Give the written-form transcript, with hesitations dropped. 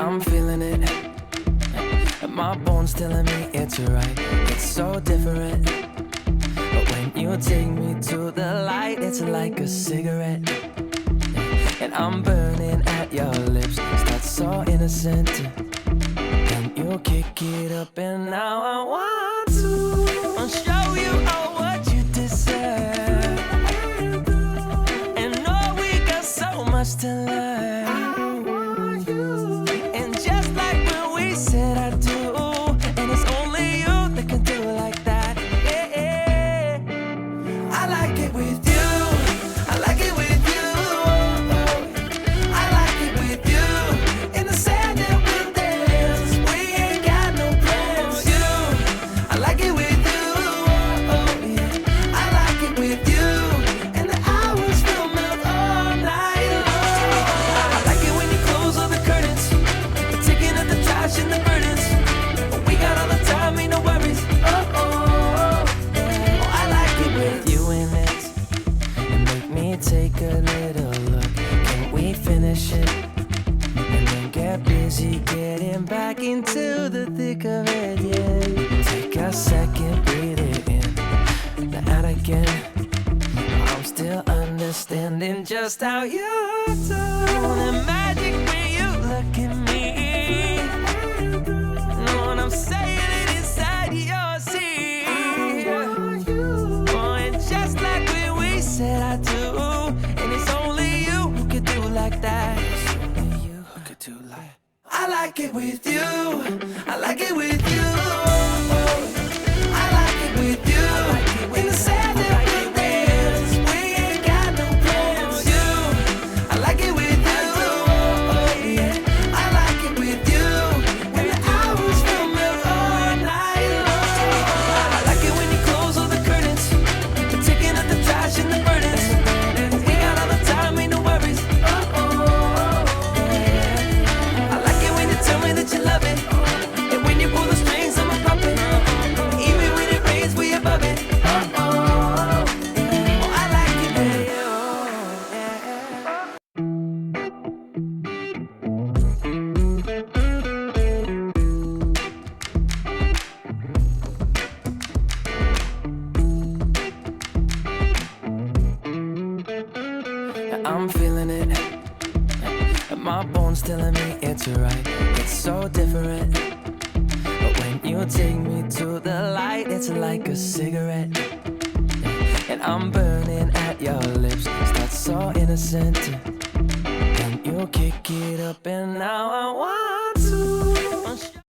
I'm feeling it. My bones telling me it's right. It's so different. But when you take me to the light, it's like a cigarette. And I'm burning at your lips. Start so innocent. Then you kick it up, and now I want to show you all what you deserve. And know we got so much to learn. And just like when we said I do, and it's only you that can do it like that. Yeah. I like it with you. I like it with you. I like it with you. In the sand that we dance, we ain't got no plans. You, I like it with you. Yeah. I like it with you. And the hours will melt all night long. I like it when you close all the curtains, taking up the trash and the burdens. We got all the time, ain't no worries. I like it with you in it. And make me take a little look. Can we finish it? And then get busy getting back into the thick of it, yeah. Take a second, breathe it in. Now out again. I'm still understanding just how you do. The magic when you look at me. Know what I'm saying? It inside your seat. Oh, and just like when we said I do, and it's only you who could do like that. It's only you who could do like. I like it with you. I like it with you. I like it with you. In the sand that we dance, we ain't got no plans. You, I like it with you. Yeah. I like it with you. And the hours will melt all night long. I like it when you close all the curtains, taking up the trash and the burdens. We got all the time, ain't no worries. I like it when you tell me that you love it, and when you pull the strings, I'm a puppet. Even when it rains, we above it. I like it with you. I'm feeling it. My bones telling me it's right. It's so different. But when you take me to the light, it's like a cigarette. And I'm burning at your lips. Start so innocent. Then you kick it up, and now I want to